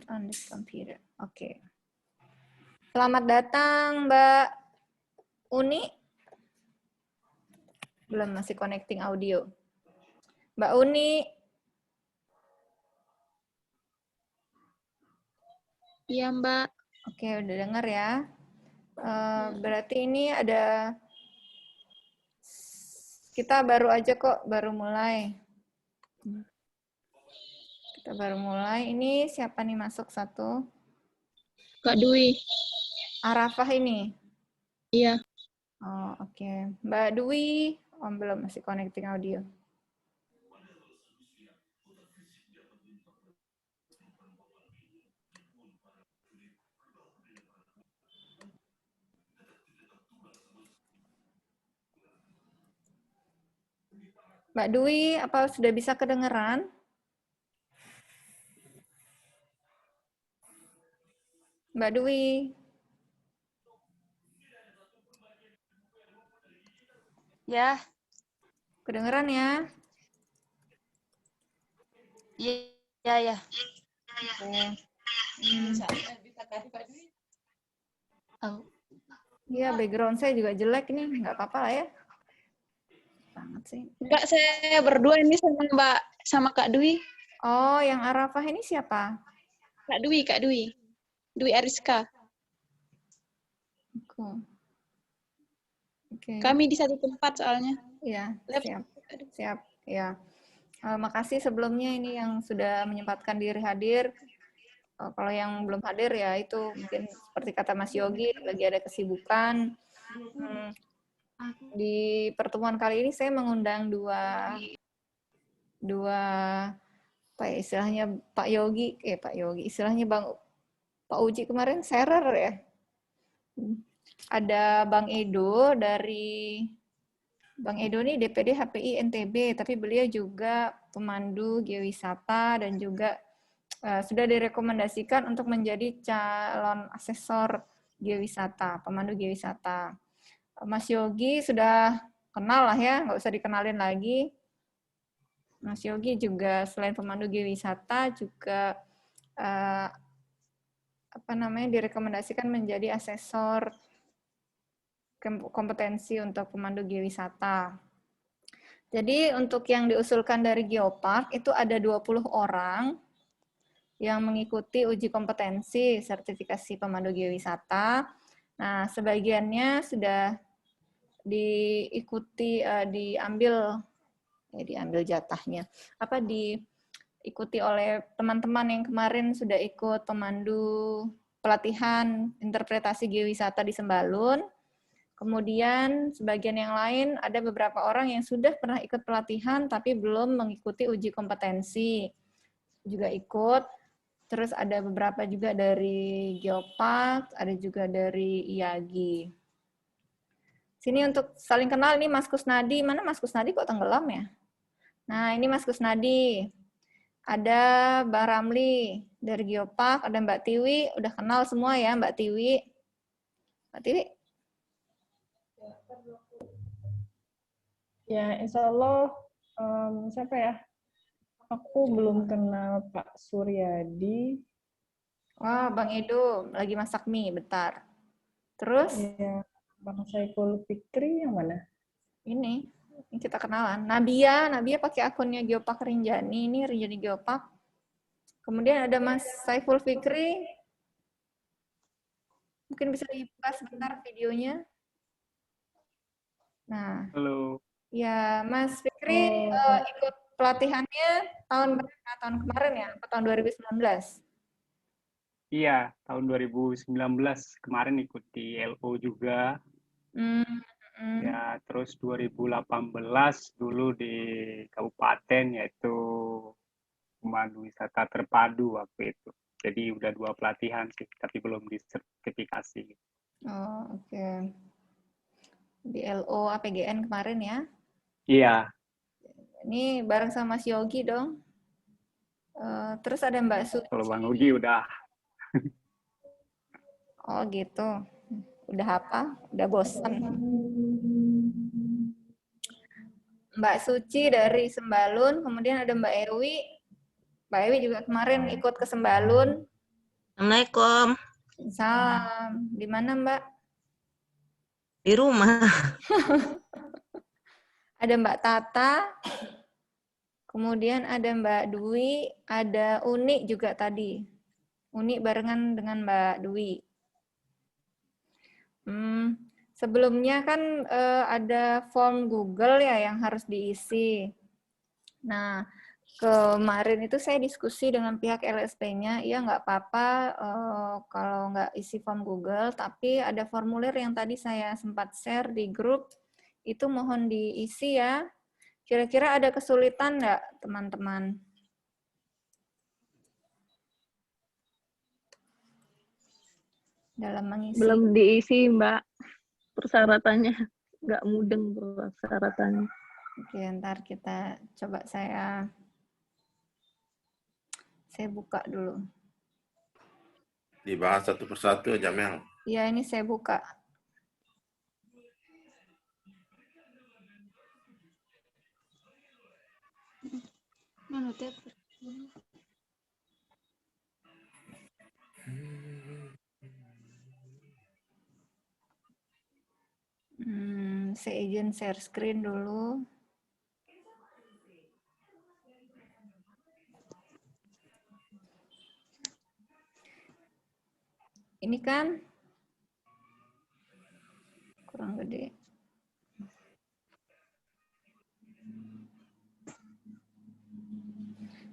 on this computer. Oke. Selamat datang, Mbak Uni. Belum, masih connecting audio. Mbak Uni. Iya, Mbak. Oke, udah dengar ya. Berarti ini ada, kita baru aja kok, baru mulai. Kita baru mulai. Ini siapa nih masuk satu? Kak Dwi. Arafah ini? Iya. Oh, oke. Mbak Dwi, oh, belum, masih connecting audio. Mbak Dwi, apa sudah bisa kedengeran? Mbak Dwi. Ya. Kedengeran ya? Iya, ya. Iya, background saya juga jelek nih, nggak apa-apa lah ya. Banget sih. Enggak, saya berdua ini sama Kak Dwi. Oh, yang Arafah ini siapa? Kak Dwi. Dwi Ariska. Oke. Kami di satu tempat soalnya. Iya, siap. Ya. Makasih sebelumnya ini yang sudah menyempatkan diri hadir. Kalau yang belum hadir ya itu mungkin seperti kata Mas Yogi, lagi ada kesibukan. Di pertemuan kali ini saya mengundang dua apa ya, istilahnya Pak Yogi, istilahnya Pak Uji kemarin sharer ya. Ada Bang Edo Bang Edo ini DPD HPI NTB, tapi beliau juga pemandu geowisata dan juga sudah direkomendasikan untuk menjadi calon asesor geowisata, pemandu geowisata. Mas Yogi sudah kenal lah ya, nggak usah dikenalin lagi. Mas Yogi juga selain pemandu geowisata juga direkomendasikan menjadi asesor kompetensi untuk pemandu geowisata. Jadi untuk yang diusulkan dari Geopark itu ada 20 orang yang mengikuti uji kompetensi sertifikasi pemandu geowisata. Nah, sebagiannya sudah diikuti, diambil jatahnya. Diikuti oleh teman-teman yang kemarin sudah ikut pemandu pelatihan interpretasi geowisata di Sembalun. Kemudian sebagian yang lain ada beberapa orang yang sudah pernah ikut pelatihan tapi belum mengikuti uji kompetensi. Juga ikut. Terus ada beberapa juga dari Geopark, ada juga dari IAGI. Sini untuk saling kenal, ini Mas Kusnadi. Mana Mas Kusnadi kok tenggelam ya? Nah, ini Mas Kusnadi. Ada Mbak Ramli dari Geopark, ada Mbak Tiwi. Udah kenal semua ya Mbak Tiwi? Mbak Tiwi? Ya, insya Allah, siapa ya? Aku belum kenal Pak Suryadi. Wah, Bang Edo lagi masak mie, bentar. Terus? Ya, Bang Saiful Fikri yang mana? Ini kita kenalan. Nabia pakai akunnya Geopark Rinjani, ini Rinjani Geopark. Kemudian ada Mas Saiful Fikri. Mungkin bisa dibuka sebentar videonya. Nah. Halo. Ya, Mas Fikri ikut pelatihannya tahun berapa? Tahun kemarin ya? Atau tahun 2019? Iya, tahun 2019 kemarin ikut di LO juga. Ya, terus 2018 dulu di kabupaten yaitu pemandu wisata terpadu waktu itu. Jadi udah 2 pelatihan sih, tapi belum disertifikasi. Oh, oke. Di LO APGN kemarin ya? Iya. Ini bareng sama Mas Yogi dong. Terus ada Mbak Suci. Kalau Bang Yogi udah. Oh gitu. Udah apa? Udah bosan. Mbak Suci dari Sembalun, kemudian ada Mbak Ewi. Mbak Ewi juga kemarin ikut ke Sembalun. Assalamualaikum. Salam. Di mana, Mbak? Di rumah. Ada Mbak Tata, kemudian ada Mbak Dwi, ada Uni juga tadi. Uni barengan dengan Mbak Dwi. Sebelumnya kan ada form Google ya yang harus diisi. Nah, kemarin itu saya diskusi dengan pihak LSP-nya, ya nggak apa-apa kalau nggak isi form Google, tapi ada formulir yang tadi saya sempat share di grup, itu mohon diisi ya. Kira-kira ada kesulitan nggak, teman-teman? Dalam mengisi. Belum diisi, Mbak. Persyaratannya nggak mudeng persyaratannya. Oke, ntar kita coba saya buka dulu. Dibahas satu persatu aja, Mel. Iya, ini saya buka. Saya izin share screen dulu. Ini kan kurang gede.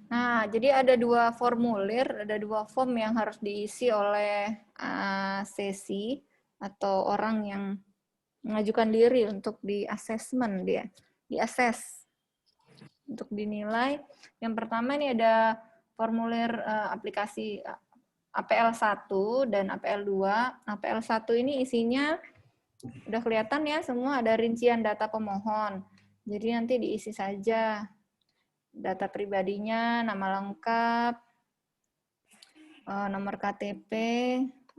Nah, jadi ada dua formulir, ada dua form yang harus diisi oleh sesi atau orang yang mengajukan diri untuk di-assessment dia, di-assess untuk dinilai. Yang pertama ini ada formulir aplikasi APL1 dan APL2. APL1 ini isinya udah kelihatan ya semua, ada rincian data pemohon. Jadi nanti diisi saja data pribadinya, nama lengkap, nomor KTP,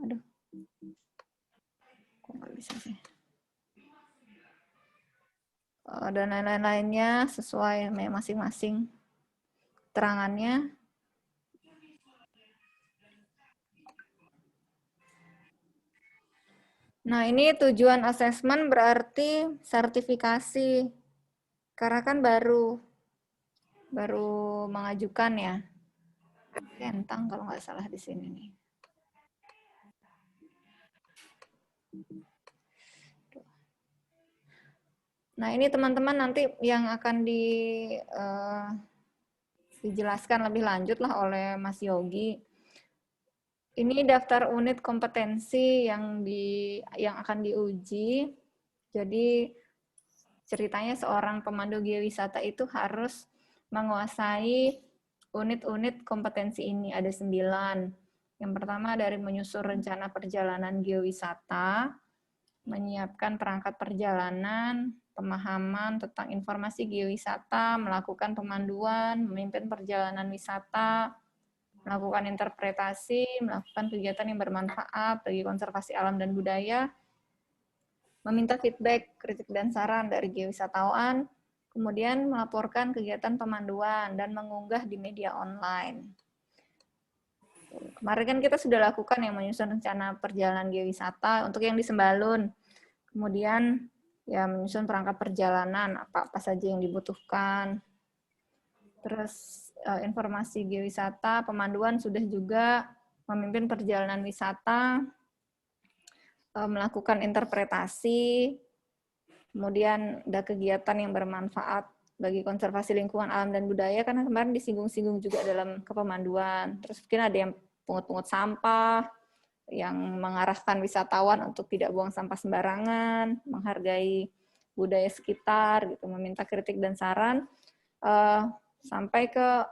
aduh, kok nggak bisa sih, dan lain-lainnya sesuai masing-masing keterangannya. Nah, ini tujuan asesmen berarti sertifikasi, karena kan baru mengajukan ya. Kentang kalau nggak salah di sini nih. Nah, ini teman-teman nanti yang akan dijelaskan lebih lanjut lah oleh Mas Yogi. Ini daftar unit kompetensi yang akan diuji. Jadi ceritanya seorang pemandu geowisata itu harus menguasai unit-unit kompetensi ini, ada 9. Yang pertama dari menyusun rencana perjalanan geowisata, menyiapkan perangkat perjalanan, pemahaman tentang informasi geowisata, melakukan pemanduan, memimpin perjalanan wisata, melakukan interpretasi, melakukan kegiatan yang bermanfaat bagi konservasi alam dan budaya, meminta feedback, kritik, dan saran dari geowisatawan, kemudian melaporkan kegiatan pemanduan dan mengunggah di media online. Kemarin kan kita sudah lakukan yang menyusun rencana perjalanan geowisata untuk yang di Sembalun. Kemudian ya menyusun perangkat perjalanan, apa saja yang dibutuhkan. Terus informasi geowisata, pemanduan sudah juga, memimpin perjalanan wisata, melakukan interpretasi, kemudian ada kegiatan yang bermanfaat bagi konservasi lingkungan alam dan budaya, karena kemarin disinggung-singgung juga dalam kepemanduan. Terus mungkin ada yang pungut-pungut sampah, yang mengarahkan wisatawan untuk tidak buang sampah sembarangan, menghargai budaya sekitar, gitu, meminta kritik dan saran, sampai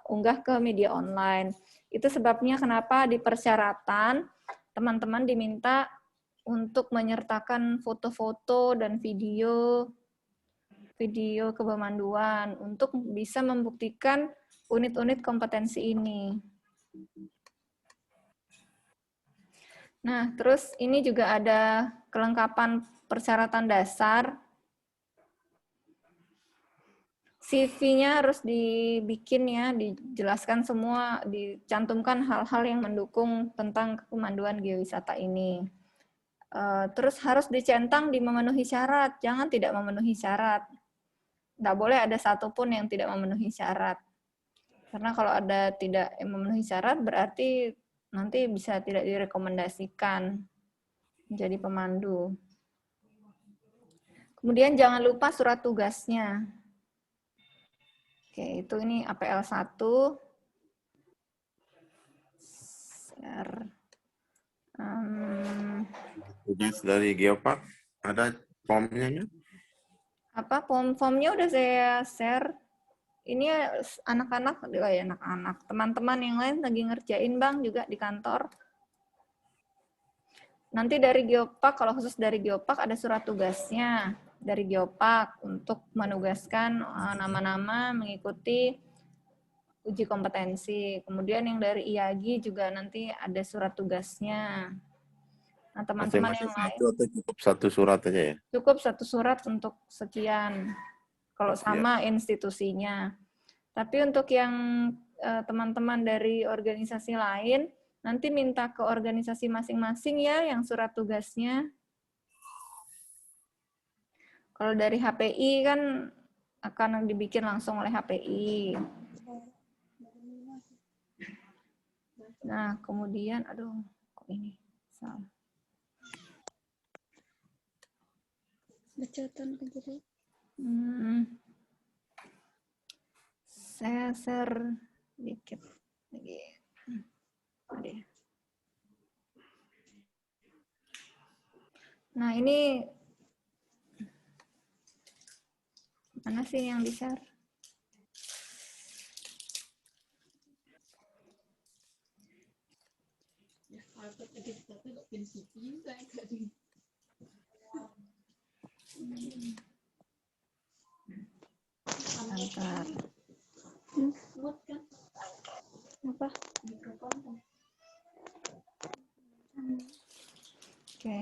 unggah ke media online. Itu sebabnya kenapa di persyaratan teman-teman diminta untuk menyertakan foto-foto dan video kepemanduan untuk bisa membuktikan unit-unit kompetensi ini. Nah, terus ini juga ada kelengkapan persyaratan dasar. CV-nya harus dibikin ya, dijelaskan semua, dicantumkan hal-hal yang mendukung tentang kepemanduan geowisata ini. Terus harus dicentang di memenuhi syarat, jangan tidak memenuhi syarat. Nggak boleh ada satupun yang tidak memenuhi syarat. Karena kalau ada tidak memenuhi syarat, berarti nanti bisa tidak direkomendasikan menjadi pemandu. Kemudian jangan lupa surat tugasnya. Oke, itu ini APL 1. Share. Tugas dari Geopark, ada formnya? Apa, formnya udah saya share. Ini anak-anak, teman-teman yang lain lagi ngerjain Bang juga di kantor. Nanti dari Geopark, kalau khusus dari Geopark ada surat tugasnya dari Geopark untuk menugaskan nama-nama mengikuti uji kompetensi. Kemudian yang dari IAGI juga nanti ada surat tugasnya. Nah, teman-teman yang lain atau cukup satu surat aja ya? Cukup satu surat untuk sekian. Kalau sama institusinya. Tapi untuk yang teman-teman dari organisasi lain, nanti minta ke organisasi masing-masing ya yang surat tugasnya. Kalau dari HPI kan akan dibikin langsung oleh HPI. Nah, kemudian, aduh, kok ini salah. Bacaan kejadian. Saya share dikit lagi. Nah, ini mana sih yang di-share? Bentar. Apa? Oke.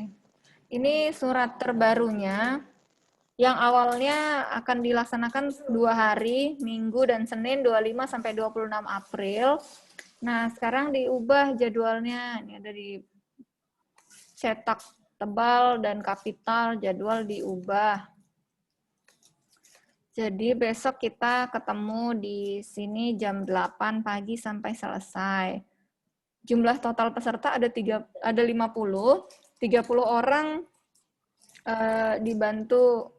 Ini surat terbarunya yang awalnya akan dilaksanakan 2 hari, Minggu dan Senin 25 sampai 26 April. Nah, sekarang diubah jadwalnya. Ini ada di cetak tebal dan kapital, jadwal diubah. Jadi besok kita ketemu di sini jam 8 pagi sampai selesai. Jumlah total peserta ada 50, 30 orang dibantu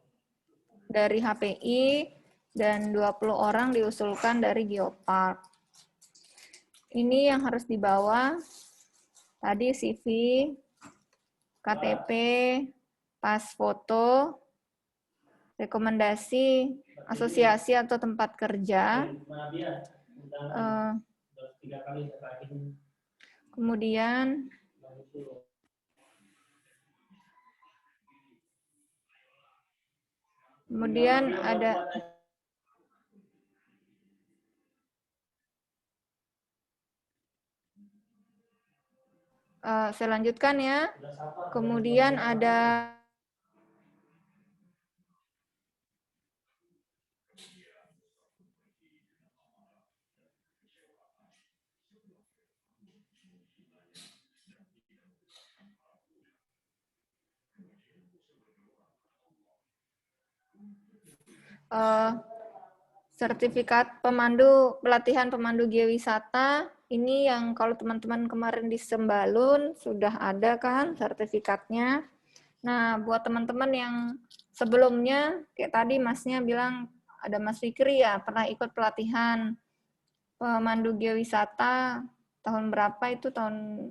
dari HPI dan 20 orang diusulkan dari Geopark. Ini yang harus dibawa tadi CV, KTP, pas foto, rekomendasi asosiasi atau tempat kerja, kemudian ada saya lanjutkan ya. Kemudian ada sertifikat pemandu, pelatihan pemandu geowisata. Ini yang kalau teman-teman kemarin di Sembalun sudah ada kan sertifikatnya. Nah, buat teman-teman yang sebelumnya, kayak tadi Masnya bilang, ada Mas Fikri ya, pernah ikut pelatihan pemandu geowisata, tahun berapa itu, tahun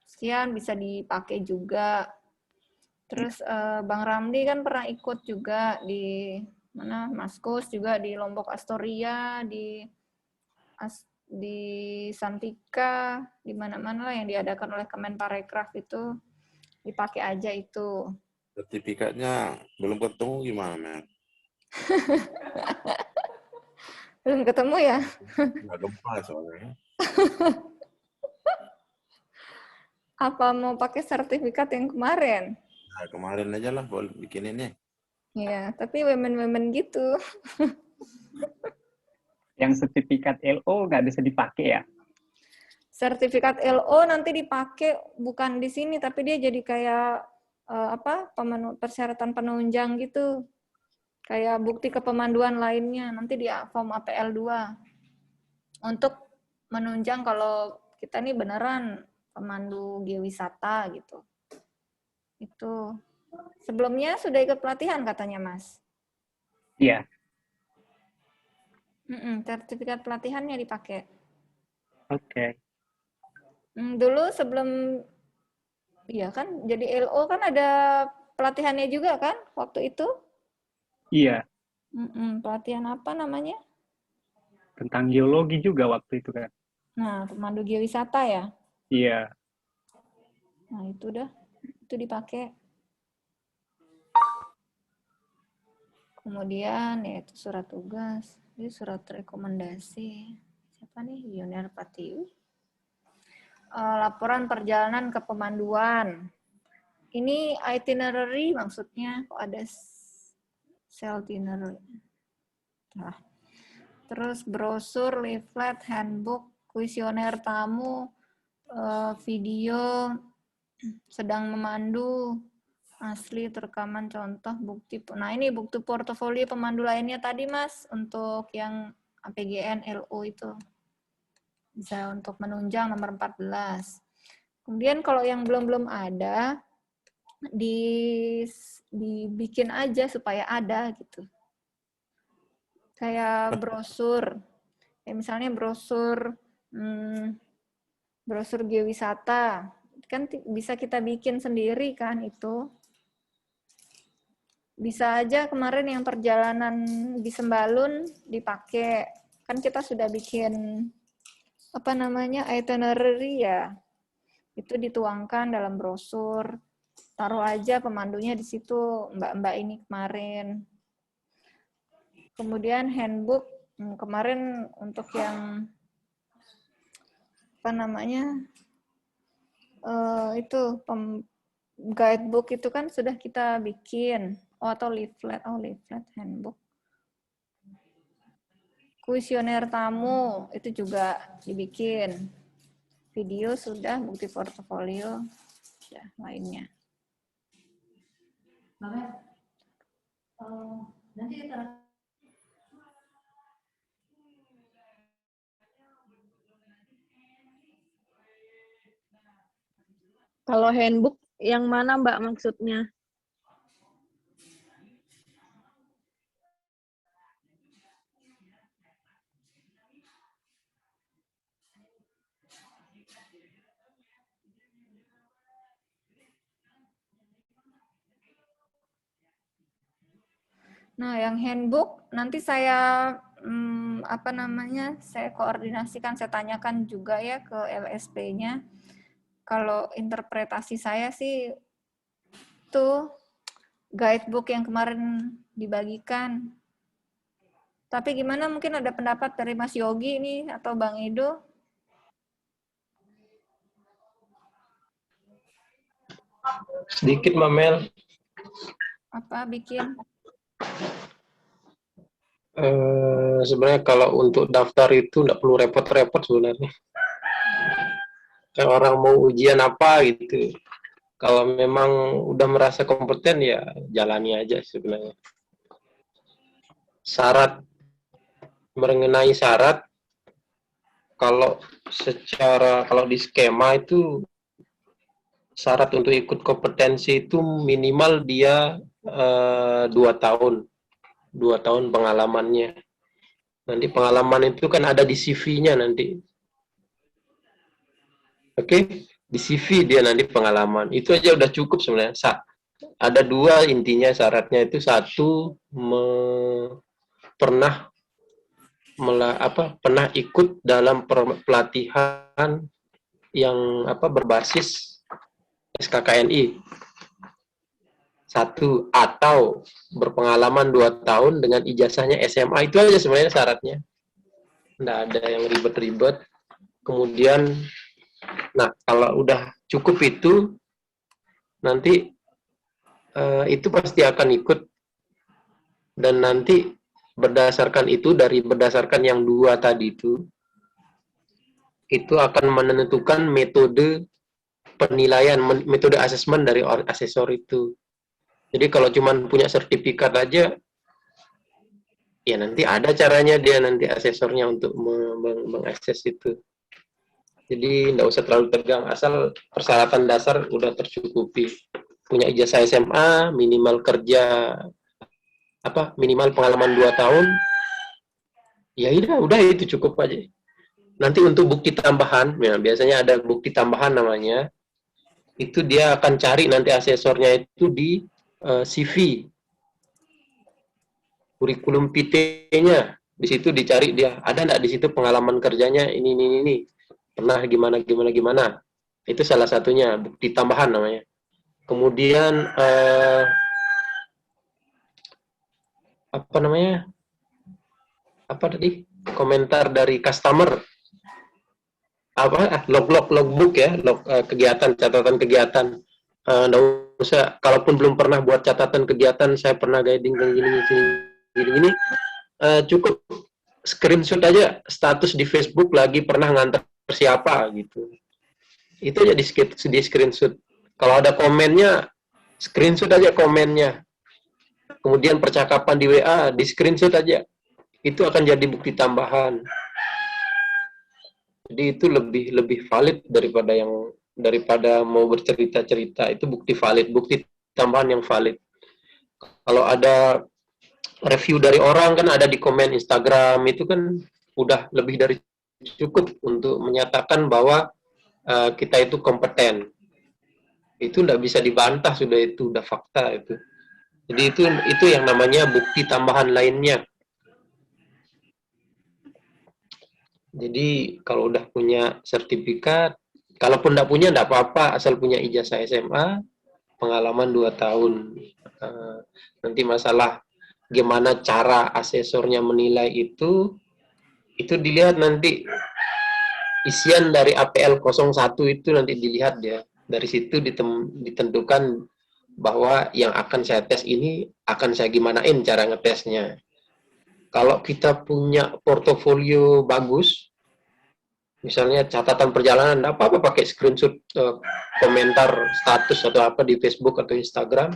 sekian, bisa dipakai juga. Terus Bang Ramli kan pernah ikut juga di mana, Maskus juga di Lombok Astoria, di Santika, di mana-mana yang diadakan oleh Kemenparekraf itu, dipakai aja itu. Sertifikatnya belum ketemu gimana, Mer? Belum ketemu ya? Nggak gempa soalnya. Apa mau pakai sertifikat yang kemarin? Nah, kemarin aja lah boleh bikinin ya. Iya, tapi women-women gitu. Yang sertifikat LO nggak bisa dipakai ya? Sertifikat LO nanti dipakai bukan di sini, tapi dia jadi kayak persyaratan penunjang gitu. Kayak bukti kepemanduan lainnya, nanti di form APL 2. Untuk menunjang kalau kita nih beneran pemandu geowisata gitu. Itu. Sebelumnya sudah ikut pelatihan katanya, Mas? Iya. Sertifikat pelatihannya dipakai. Oke. Dulu sebelum, iya kan, jadi LO kan ada pelatihannya juga kan waktu itu? Iya. Pelatihan apa namanya? Tentang geologi juga waktu itu kan. Nah, pemandu geowisata ya? Iya. Nah, itu dipakai. Kemudian yaitu surat tugas, ini surat rekomendasi. Siapa nih? Yuniar Patiu. Laporan perjalanan ke pemanduan. Ini itinerary maksudnya, kok ada sel itinerary. Nah. Terus brosur, leaflet, handbook, kuesioner tamu, video, sedang memandu, asli, rekaman, contoh, bukti. Nah, ini bukti portofolio pemandu lainnya tadi, Mas, untuk yang APGN LO itu. Bisa untuk menunjang nomor 14. Kemudian kalau yang belum ada, dibikin aja supaya ada gitu. Kayak brosur. Kayak misalnya brosur geowisata. Kan bisa kita bikin sendiri kan itu. Bisa aja kemarin yang perjalanan di Sembalun dipakai. Kan kita sudah bikin itinerary ya. Itu dituangkan dalam brosur. Taruh aja pemandunya di situ, mbak-mbak ini kemarin. Kemudian handbook kemarin untuk yang guidebook itu kan sudah kita bikin. Atau leaflet handbook. Kuesioner tamu itu juga dibikin. Video sudah, bukti portofolio, ya lainnya. Nanti kita Kalau handbook yang mana Mbak maksudnya? Nah, yang handbook nanti saya saya koordinasikan, saya tanyakan juga ya ke LSP-nya. Kalau interpretasi saya sih tuh guidebook yang kemarin dibagikan. Tapi gimana, mungkin ada pendapat dari Mas Yogi ini atau Bang Edo? Sedikit, Mbak Mel. Apa bikin? Sebenarnya kalau untuk daftar itu nggak perlu repot-repot sebenarnya. Kalau orang mau ujian apa gitu, kalau memang udah merasa kompeten ya jalani aja sebenarnya. Syarat, mengenai syarat, kalau di skema itu syarat untuk ikut kompetensi itu minimal dia 2 tahun. 2 tahun pengalamannya. Nanti pengalaman itu kan ada di CV-nya nanti. Oke, di CV dia nanti pengalaman. Itu aja udah cukup sebenarnya. Ada 2 intinya syaratnya itu. 1, pernah ikut dalam pelatihan yang berbasis SKKNI. 1, atau berpengalaman 2 tahun dengan ijazahnya SMA. Itu aja sebenarnya syaratnya. Nggak ada yang ribet-ribet. Kemudian, nah kalau udah cukup itu, nanti itu pasti akan ikut. Dan nanti berdasarkan yang 2 tadi itu akan menentukan metode penilaian, metode asesmen dari asesor itu. Jadi kalau cuma punya sertifikat aja, ya nanti ada caranya dia nanti asesornya untuk mengakses itu. Jadi nggak usah terlalu tegang, asal persyaratan dasar udah tercukupi. Punya ijazah SMA, minimal kerja minimal pengalaman 2 tahun, ya udah itu cukup aja. Nanti untuk bukti tambahan, ya biasanya ada bukti tambahan namanya, itu dia akan cari nanti asesornya itu di CV, kurikulum vitae-nya, di situ dicari dia, ada nggak di situ pengalaman kerjanya ini, pernah gimana, itu salah satunya, bukti tambahan namanya. Kemudian komentar dari customer, logbook ya, kegiatan, catatan kegiatan. Nggak usah, kalaupun belum pernah buat catatan kegiatan, saya pernah guiding gini, cukup screenshot aja status di Facebook lagi pernah nganter siapa gitu. Itu aja di screenshot. Kalau ada komennya, screenshot aja komennya. Kemudian percakapan di WA, di screenshot aja. Itu akan jadi bukti tambahan. Jadi itu lebih valid daripada mau bercerita-cerita. Itu bukti valid, bukti tambahan yang valid. Kalau ada review dari orang kan ada di komen Instagram, itu kan udah lebih dari cukup untuk menyatakan bahwa kita itu kompeten. Itu nggak bisa dibantah, itu udah fakta itu. Jadi itu yang namanya bukti tambahan lainnya. Jadi kalau udah punya sertifikat, kalaupun nggak punya nggak apa-apa, asal punya ijazah SMA, pengalaman 2 tahun. Nanti masalah gimana cara asesornya menilai itu dilihat nanti isian dari APL 01 itu nanti dilihat ya. Dari situ ditentukan bahwa yang akan saya tes ini akan saya gimanain cara ngetesnya. Kalau kita punya portofolio bagus, misalnya catatan perjalanan, nggak apa-apa pakai screenshot komentar status atau apa di Facebook atau Instagram,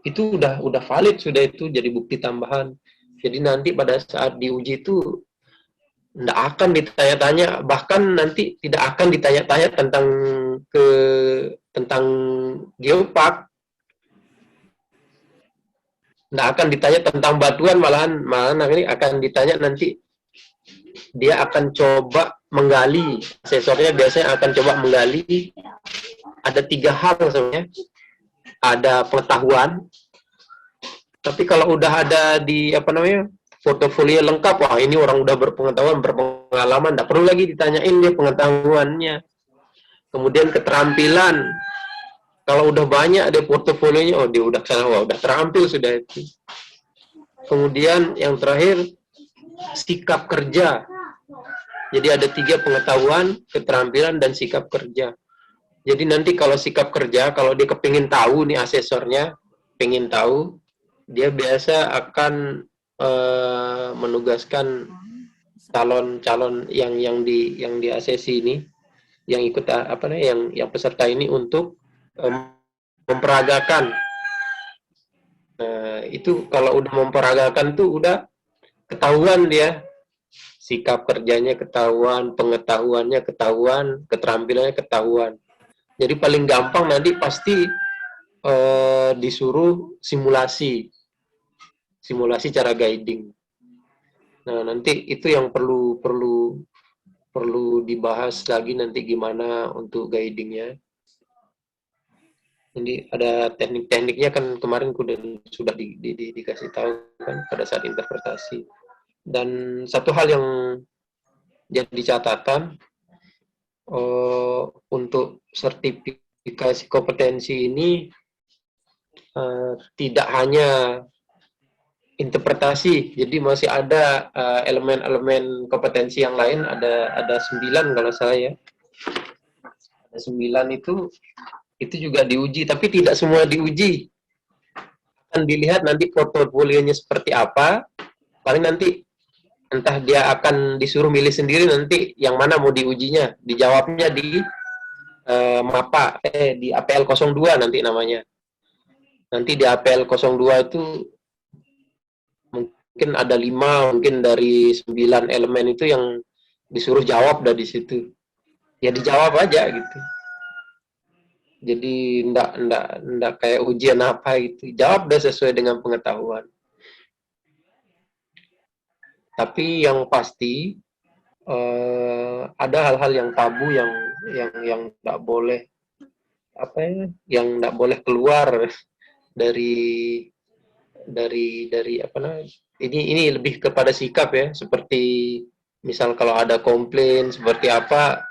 itu udah valid, sudah itu jadi bukti tambahan. Jadi nanti pada saat diuji itu nggak akan ditanya-tanya, bahkan nanti tidak akan ditanya-tanya tentang geopark. Nggak akan ditanya tentang batuan, malahan ini akan ditanya nanti. Dia akan coba menggali, asesornya biasanya akan coba menggali. Ada 3 hal sebenarnya. Ada pengetahuan, tapi kalau udah ada di portofolio lengkap, wah ini orang udah berpengetahuan, berpengalaman, nggak perlu lagi ditanyain dia pengetahuannya. Kemudian keterampilan. Kalau udah banyak ada portofolionya, oh dia udah udah terampil sudah itu. Kemudian yang terakhir, sikap kerja. Jadi ada 3 pengetahuan, keterampilan, dan sikap kerja. Jadi nanti kalau sikap kerja, kalau dia kepingin tahu nih asesornya, pengen tahu, dia biasa akan menugaskan calon-calon yang di asesi ini, yang ikut yang peserta ini untuk memperagakan. Itu kalau udah memperagakan tuh udah ketahuan dia, sikap kerjanya ketahuan, pengetahuannya ketahuan, keterampilannya ketahuan. Jadi paling gampang nanti pasti disuruh simulasi cara guiding. Nah nanti itu yang perlu dibahas lagi nanti gimana untuk guidingnya. Jadi ada teknik-tekniknya kan kemarin sudah dikasih tahu kan pada saat interpretasi. Dan satu hal yang jadi catatan untuk sertifikasi kompetensi ini tidak hanya interpretasi, jadi masih ada elemen-elemen kompetensi yang lain, ada 9 kalau saya. Ada 9 itu juga diuji, tapi tidak semua diuji. Akan dilihat nanti portofolionya seperti apa, paling nanti entah dia akan disuruh milih sendiri nanti yang mana mau diujinya, dijawabnya di di APL 02 nanti namanya. Nanti di APL 02 itu mungkin ada 5, mungkin dari 9 elemen itu yang disuruh jawab dari situ. Ya dijawab aja gitu. Jadi ndak kayak ujian apa gitu. Jawab udah sesuai dengan pengetahuan. Tapi yang pasti ada hal-hal yang tabu yang nggak boleh yang nggak boleh keluar dari apa namanya, ini lebih kepada sikap ya, seperti misal kalau ada komplain seperti apa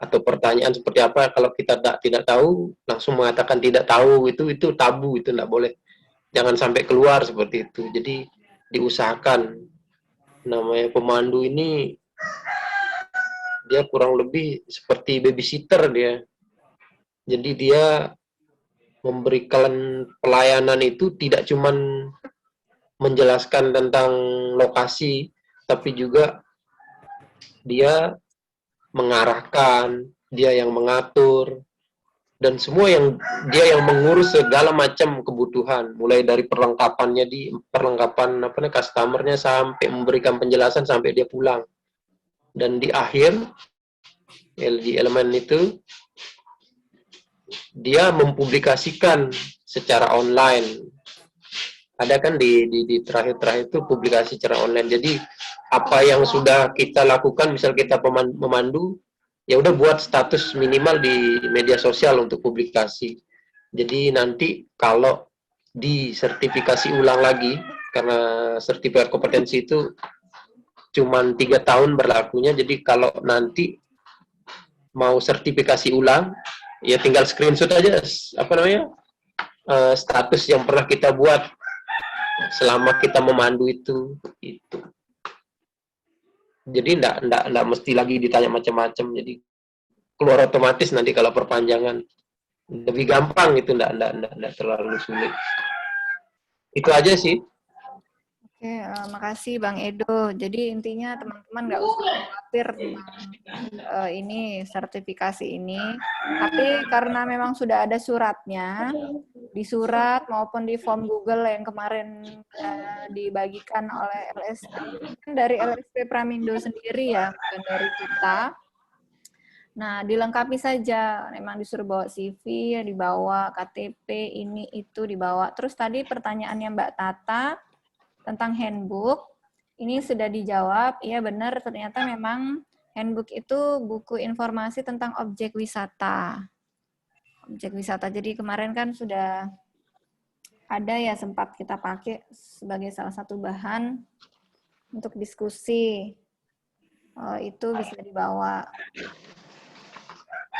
atau pertanyaan seperti apa, kalau kita tidak tahu langsung mengatakan tidak tahu, itu tabu, itu nggak boleh, jangan sampai keluar seperti itu. Jadi diusahakan, namanya pemandu ini dia kurang lebih seperti babysitter dia. Jadi dia memberikan pelayanan itu tidak cuman menjelaskan tentang lokasi, tapi juga dia mengarahkan, dia yang mengatur, dan semua dia yang mengurus segala macam kebutuhan, mulai dari perlengkapan customernya sampai memberikan penjelasan sampai dia pulang. Dan di akhir di elemen itu dia mempublikasikan secara online. Ada kan di terakhir-terakhir itu publikasi secara online. Jadi apa yang sudah kita lakukan, misal kita memandu, ya udah buat status minimal di media sosial untuk publikasi. Jadi nanti kalau disertifikasi ulang lagi, karena sertifikat kompetensi itu cuman 3 tahun berlakunya, jadi kalau nanti mau sertifikasi ulang, ya tinggal screenshot aja status yang pernah kita buat selama kita memandu itu. Jadi enggak mesti lagi ditanya macam-macam, jadi keluar otomatis nanti kalau perpanjangan. Lebih gampang itu, enggak terlalu sulit. Itu aja sih. Oke, makasih Bang Edo. Jadi intinya teman-teman nggak usah khawatir tentang ini sertifikasi ini. Tapi karena memang sudah ada suratnya, di surat maupun di form Google yang kemarin dibagikan oleh LSP, dari LSP Pramindo sendiri ya, bukan dari kita. Nah, dilengkapi saja. Memang disuruh bawa CV, ya dibawa KTP, ini itu dibawa. Terus tadi pertanyaannya Mbak Tata tentang handbook, ini sudah dijawab. Iya benar, ternyata memang handbook itu buku informasi tentang objek wisata. Objek wisata. Jadi kemarin kan sudah ada ya, sempat kita pakai sebagai salah satu bahan untuk diskusi. Itu bisa dibawa.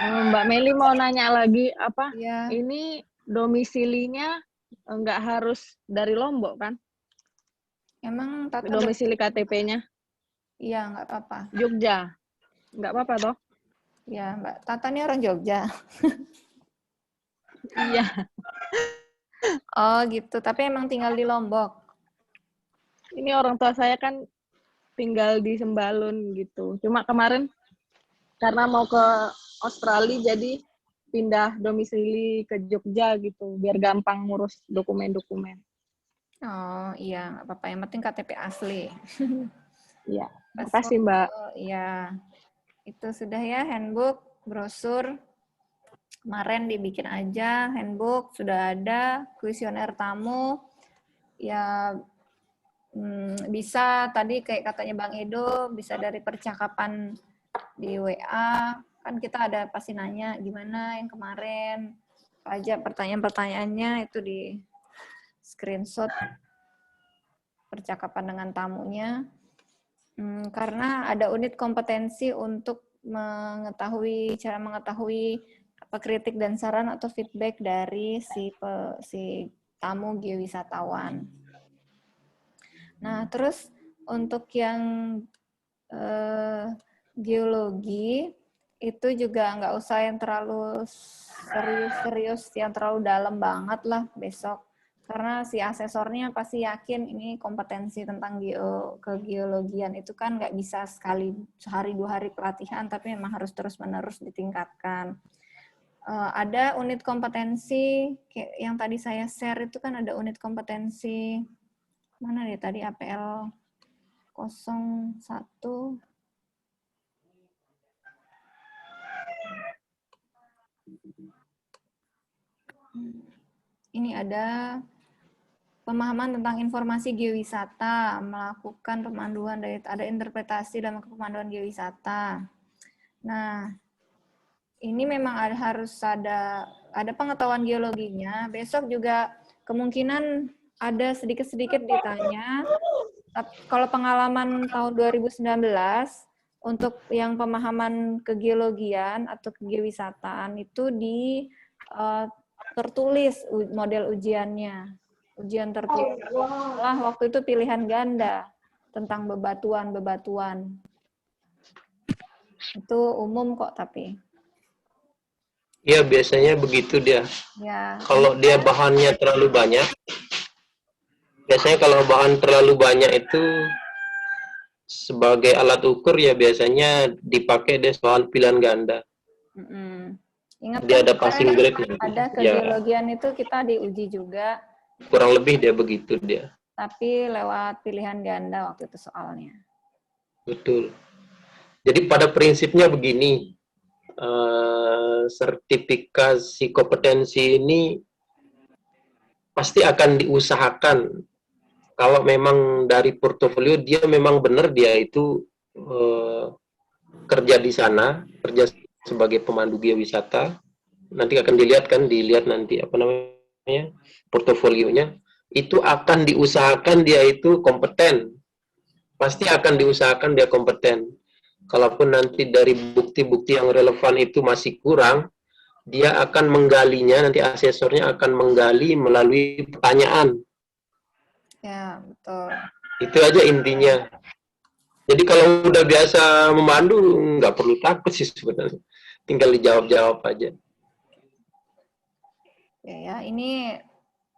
Mbak Meli mau nanya lagi apa? Ya. Ini domisilinya nggak harus dari Lombok kan? Emang Tata domisili KTP-nya? Iya, nggak apa-apa. Jogja? Nggak apa-apa toh? Iya, Mbak Tata ini orang Jogja. Iya. Oh gitu, tapi emang tinggal di Lombok. Ini orang tua saya kan tinggal di Sembalun gitu. Cuma kemarin karena mau ke Australia jadi pindah domisili ke Jogja gitu, biar gampang ngurus dokumen-dokumen. Oh iya, nggak apa-apa. Yang penting KTP asli. Iya, makasih Mbak. Iya, itu sudah ya handbook, brosur. Kemarin dibikin aja handbook, sudah ada kuesioner tamu. Ya bisa tadi kayak katanya Bang Edo, bisa dari percakapan di WA. Kan kita ada pasti nanya gimana yang kemarin. Apa aja pertanyaan-pertanyaannya itu di screenshot percakapan dengan tamunya, karena ada unit kompetensi untuk cara mengetahui apa kritik dan saran atau feedback dari si tamu geowisatawan. Nah, terus untuk yang geologi itu juga nggak usah yang terlalu serius, yang terlalu dalam banget lah besok. Karena si asesornya pasti yakin ini kompetensi tentang kegeologian itu kan nggak bisa sehari 2 hari pelatihan, tapi memang harus terus-menerus ditingkatkan. Ada unit kompetensi, kayak yang tadi saya share itu kan ada unit kompetensi, mana deh tadi APL 01. Ini ada pemahaman tentang informasi geowisata, melakukan pemanduan dari ada interpretasi dalam pemanduan geowisata. Nah, ini memang harus ada pengetahuan geologinya. Besok juga kemungkinan ada sedikit-sedikit ditanya. Kalau pengalaman tahun 2019 untuk yang pemahaman kegeologian atau kegeowisataan itu tertulis model ujiannya. Ujian tertulis. Waktu itu pilihan ganda tentang bebatuan. Itu umum kok tapi. Iya, biasanya begitu dia. Ya. Kalau dia bahannya terlalu banyak, biasanya kalau bahan terlalu banyak itu sebagai alat ukur ya biasanya dipakai deh soal pilihan ganda. Ingat dia kan ada passing grade. Ada kegeologian itu kita diuji juga. Kurang lebih dia begitu dia. Tapi lewat pilihan ganda waktu itu soalnya. Betul. Jadi pada prinsipnya begini, sertifikasi kompetensi ini pasti akan diusahakan kalau memang dari portofolio dia memang benar dia itu kerja di sana, kerja sebagai pemandu geowisata. Nanti akan dilihat nanti apa namanya portofolionya, itu akan diusahakan dia itu kompeten. Pasti akan diusahakan dia kompeten. Kalaupun nanti dari bukti-bukti yang relevan itu masih kurang, dia akan menggalinya, nanti asesornya akan menggali melalui pertanyaan. Ya, betul. Itu aja intinya. Jadi kalau udah biasa memandu, nggak perlu takut sih sebenarnya. Tinggal dijawab-jawab aja. Ya, ini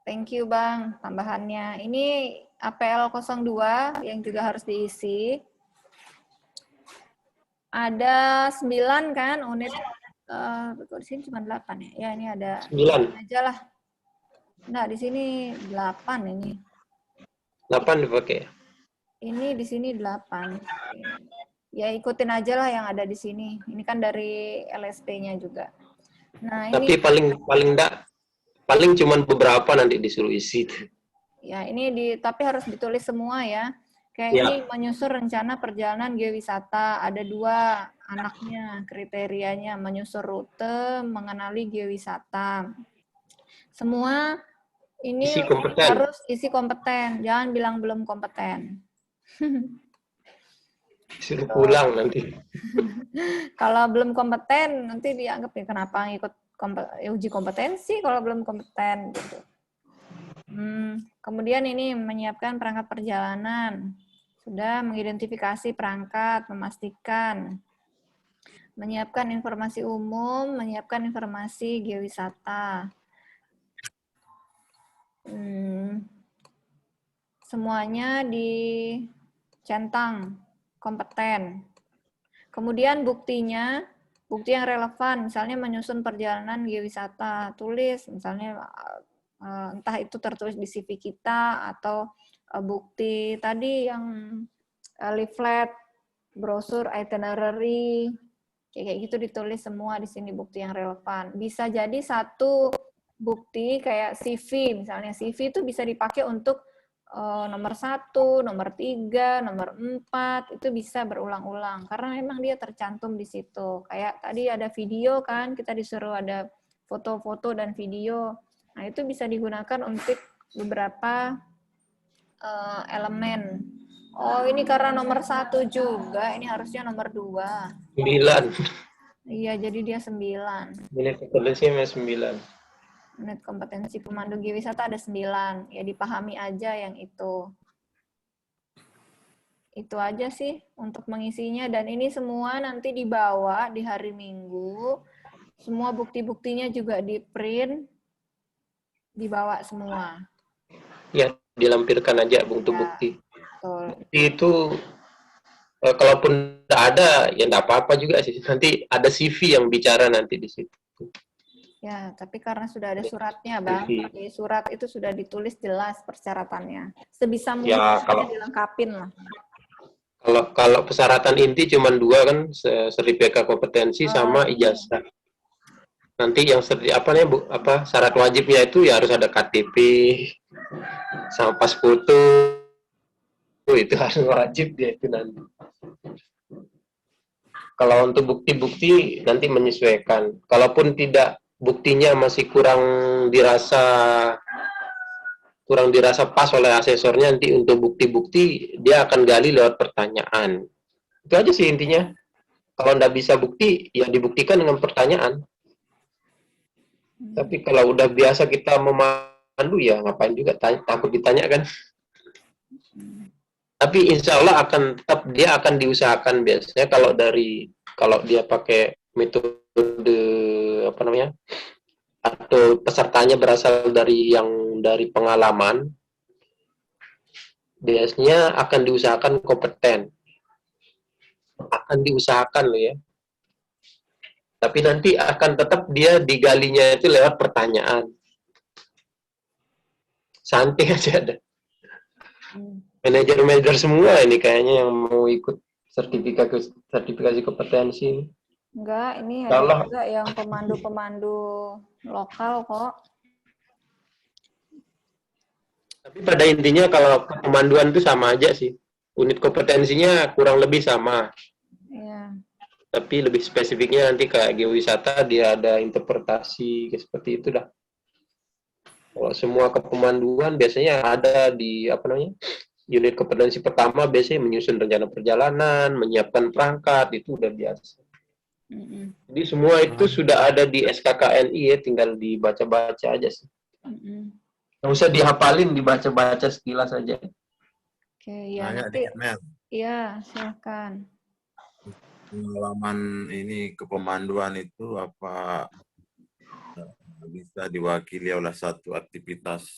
thank you Bang tambahannya. Ini APL 02 yang juga harus diisi. Ada 9 kan unit, kok di sini cuma 8 ya? Ya ini ada 9 aja lah. Nah di sini 8 ini. 8 dipakai. Ini di sini 8. Ya ikutin aja lah yang ada di sini. Ini kan dari LSP-nya juga. Nah ini. Tapi paling cuman beberapa nanti disuruh isi. Ya ini tapi harus ditulis semua ya. Kayak ini menyusun rencana perjalanan geowisata, ada 2 anaknya, kriterianya menyusun rute, mengenali geowisata. Semua ini harus isi kompeten, jangan bilang belum kompeten. Suruh pulang nanti. Kalau belum kompeten, nanti dianggap ya kenapa ngikut uji kompetensi kalau belum kompeten gitu. Kemudian ini menyiapkan perangkat perjalanan. Sudah mengidentifikasi perangkat, memastikan. Menyiapkan informasi umum, menyiapkan informasi geowisata. Semuanya dicentang, kompeten. Kemudian buktinya, bukti yang relevan, misalnya menyusun perjalanan geowisata, tulis misalnya entah itu tertulis di CV kita atau bukti tadi yang leaflet, brosur, itinerary, kayak gitu ditulis semua di sini bukti yang relevan. Bisa jadi satu bukti kayak CV, misalnya CV itu bisa dipakai untuk nomor 1, nomor 3, nomor 4, itu bisa berulang-ulang karena memang dia tercantum di situ. Kayak tadi ada video kan, kita disuruh ada foto-foto dan video. Nah, itu bisa digunakan untuk beberapa elemen. Oh, ini karena nomor 1 juga, ini harusnya nomor 2. 9. Iya, jadi dia 9. Ini kompetensinya 9. Unit kompetensi pemandu geowisata ada 9. Ya dipahami aja yang itu. Itu aja sih untuk mengisinya. Dan ini semua nanti dibawa di hari Minggu. Semua bukti-buktinya juga di print. Dibawa semua. Ya, dilampirkan aja untuk Ya, bukti. betul. Bukti itu kalaupun tidak ada ya tidak apa-apa juga sih. Nanti ada CV yang bicara nanti di situ. Ya, tapi karena sudah ada suratnya, Bang. Di surat itu sudah ditulis jelas persyaratannya. Sebisa mungkin Ya, hanya dilengkapin lah. Kalau persyaratan inti cuma 2 kan, sertifikat kompetensi sama ijazah. Nanti yang syarat wajibnya itu ya harus ada KTP sama pas foto, itu harus wajib dia itu nanti. Kalau untuk bukti-bukti nanti menyesuaikan. Kalaupun tidak, buktinya masih kurang dirasa pas oleh asesornya, nanti untuk bukti-bukti dia akan gali lewat pertanyaan. Itu aja sih intinya. Kalau nggak bisa bukti, ya dibuktikan dengan pertanyaan. Tapi kalau udah biasa kita memandu, ya ngapain juga takut ditanya kan. Tapi insya Allah dia akan diusahakan biasanya kalau dia pakai metode atau pesertanya berasal dari pengalaman, biasanya akan diusahakan kompeten. Akan diusahakan loh ya. Tapi nanti akan tetap dia digalinya itu lewat pertanyaan. Santai aja ada. Manajer-manajer semua ini kayaknya yang mau ikut sertifikasi kompetensi ini. Enggak, ini ada juga yang pemandu-pemandu lokal kok. Tapi pada intinya kalau pemanduan itu sama aja sih. Unit kompetensinya kurang lebih sama. Iya. Tapi lebih spesifiknya nanti kayak geowisata dia ada interpretasi seperti itu dah. Kalau semua kepemanduan biasanya ada di unit kompetensi pertama, biasanya menyusun rencana perjalanan, menyiapkan perangkat, itu udah biasa. Jadi semua itu sudah ada di SKKNI ya, tinggal dibaca-baca aja sih. Nggak usah dihafalin, dibaca-baca sekilas aja. Oke, ya nanti. Iya, silakan. Pengalaman ini kepemanduan itu apa bisa diwakili oleh satu aktivitas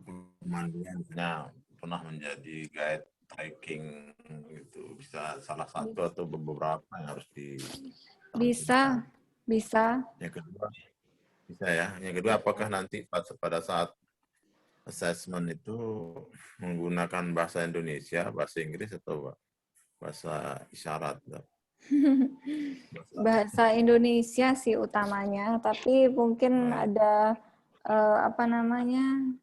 pemanduan, misalnya pernah menjadi guide trekking, itu bisa salah satu atau beberapa yang harus bisa yang kedua bisa ya. Yang kedua, apakah nanti pada saat assessment itu menggunakan bahasa Indonesia, bahasa Inggris, atau bahasa isyarat? Bahasa Indonesia sih utamanya, tapi mungkin ada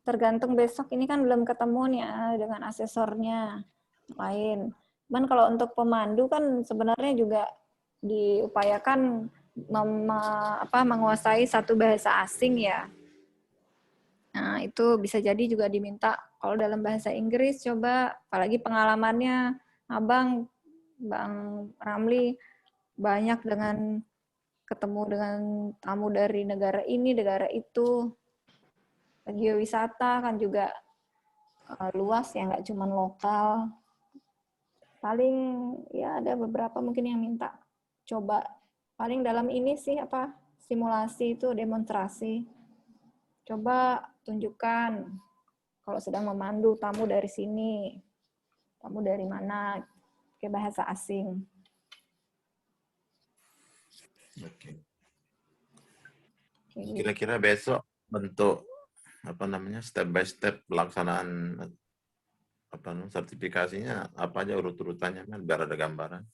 tergantung besok ini kan belum ketemu nih dengan asesornya lain. Cuman kalau untuk pemandu kan sebenarnya juga diupayakan menguasai satu bahasa asing ya. Nah, itu bisa jadi juga diminta kalau dalam bahasa Inggris coba, apalagi pengalamannya Bang Ramli banyak dengan ketemu dengan tamu dari negara ini, negara itu. Geowisata kan juga luas ya, nggak cuma lokal. Paling ya ada beberapa mungkin yang minta coba. Paling dalam ini sih simulasi itu demonstrasi. Coba tunjukkan kalau sedang memandu tamu dari sini, tamu dari mana, pakai bahasa asing. Oke. Kira-kira besok bentuk step by step pelaksanaan sertifikasinya apa aja urut-urutannya kan biar ada gambaran.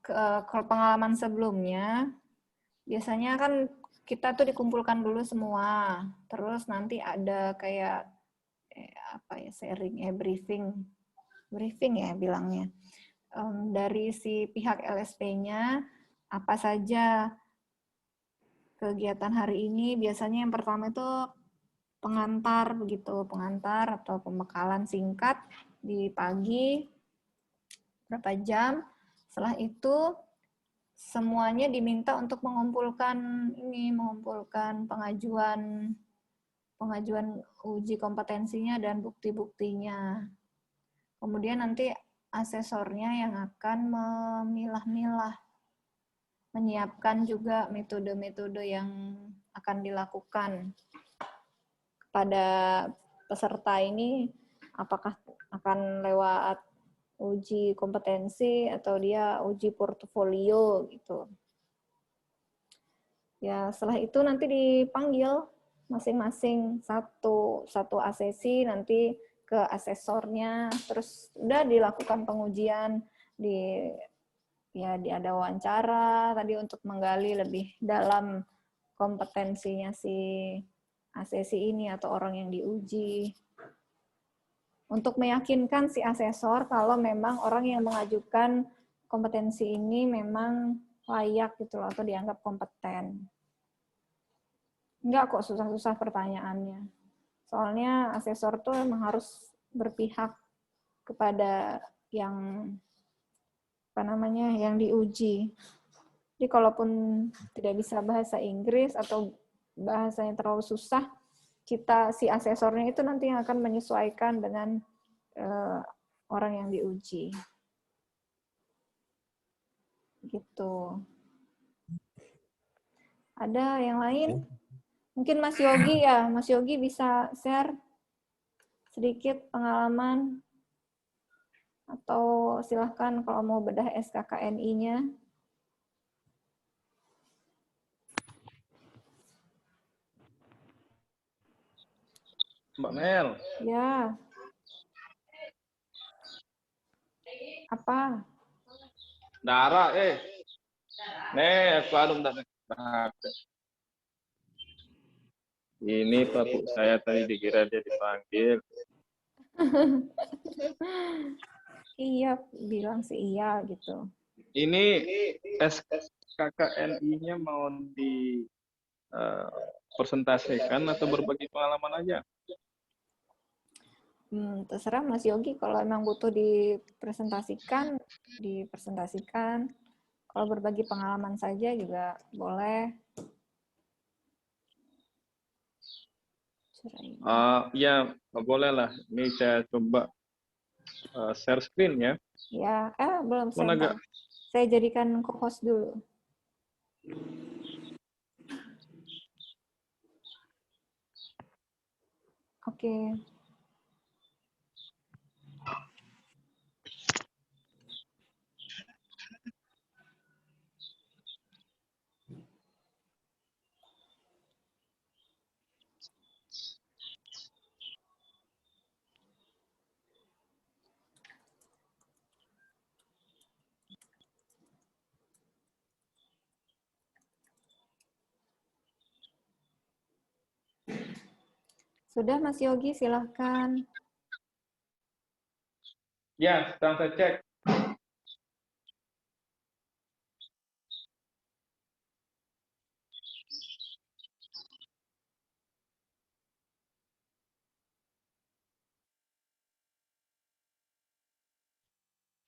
Kalau pengalaman sebelumnya biasanya kan kita tuh dikumpulkan dulu semua, terus nanti ada kayak sharing briefing ya bilangnya, dari si pihak LSP-nya apa saja kegiatan hari ini. Biasanya yang pertama itu pengantar atau pembekalan singkat di pagi berapa jam. Setelah itu semuanya diminta untuk mengumpulkan pengajuan uji kompetensinya dan bukti-buktinya. Kemudian nanti asesornya yang akan memilah-milah, menyiapkan juga metode-metode yang akan dilakukan kepada peserta ini, apakah akan lewat uji kompetensi atau dia uji portofolio gitu. Ya, setelah itu nanti dipanggil masing-masing satu asesi nanti ke asesornya, terus udah dilakukan pengujian, ada wawancara tadi untuk menggali lebih dalam kompetensinya si asesi ini atau orang yang diuji. Untuk meyakinkan si asesor kalau memang orang yang mengajukan kompetensi ini memang layak gitu loh, atau dianggap kompeten. Enggak kok susah-susah pertanyaannya. Soalnya asesor tuh emang harus berpihak kepada yang yang diuji. Jadi kalaupun tidak bisa bahasa Inggris atau bahasanya terlalu susah, si asesornya itu nanti yang akan menyesuaikan dengan orang yang diuji. Gitu. Ada yang lain? Mungkin Mas Yogi ya, Mas Yogi bisa share sedikit pengalaman atau silahkan kalau mau bedah SKKNI-nya. Mbak Mel. Ya. Apa? Dara, aku anu ndak. Ini papu saya tadi dikira dia dipanggil. Iya, bilang sih iya gitu. Ini SKKNI-nya mau di presentasikan atau berbagi pengalaman aja? Terserah Mas Yogi, kalau emang butuh dipresentasikan. Kalau berbagi pengalaman saja juga boleh. Ya, boleh lah. Ini saya coba share screen ya. Ya, belum Agak... saya jadikan co-host dulu. Oke. Sudah Mas Yogi, silahkan. Ya, sedang saya cek.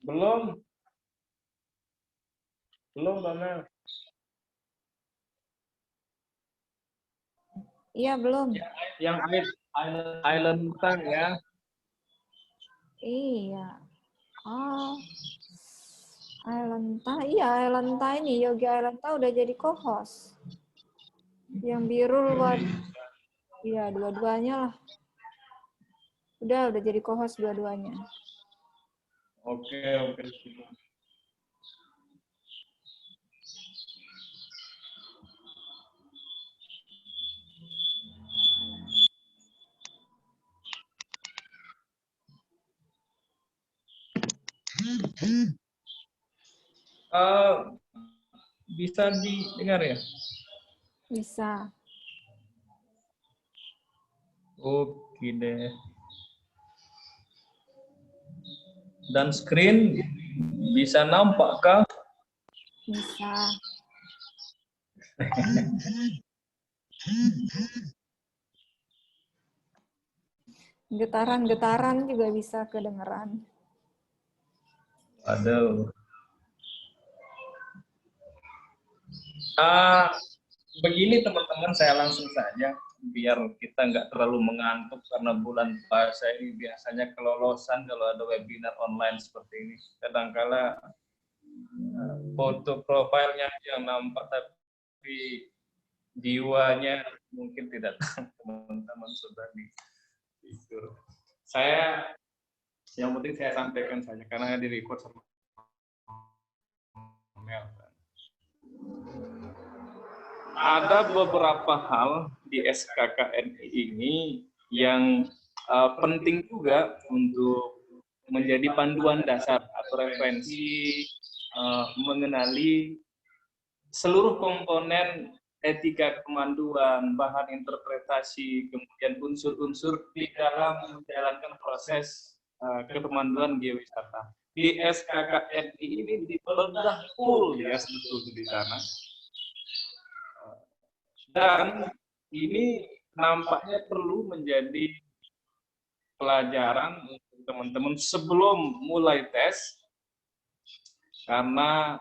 Belum, Mbak Mel. Iya, belum. Yang Island Tang ya. Iya. Oh. Ailanta, iya Ailanta ini, Yogi Ailanta udah jadi co-host. Yang biru buat, iya dua-duanya lah. Udah jadi co-host dua-duanya. Oke. Bisa didengar ya? Bisa. Oke deh. Dan screen bisa nampak kah? Bisa. Getaran-getaran juga bisa kedengeran. Aduh. Begini teman-teman, saya langsung saja biar kita nggak terlalu mengantuk karena bulan puasa ini biasanya kelolosan kalau ada webinar online seperti ini. Kadang-kala foto profilnya yang nampak tapi jiwanya mungkin tidak teman-teman sudah tidur. Saya yang penting saya sampaikan saja karena di record sama Mel. Ada beberapa hal di SKKNI ini yang penting juga untuk menjadi panduan dasar atau referensi mengenali seluruh komponen etika kemanduan, bahan interpretasi, kemudian unsur-unsur di dalam menjalankan proses kepemanduan geowisata. Di SKKNI ini dibedah full ya sebetulnya di sana. Dan ini nampaknya perlu menjadi pelajaran untuk teman-teman sebelum mulai tes, karena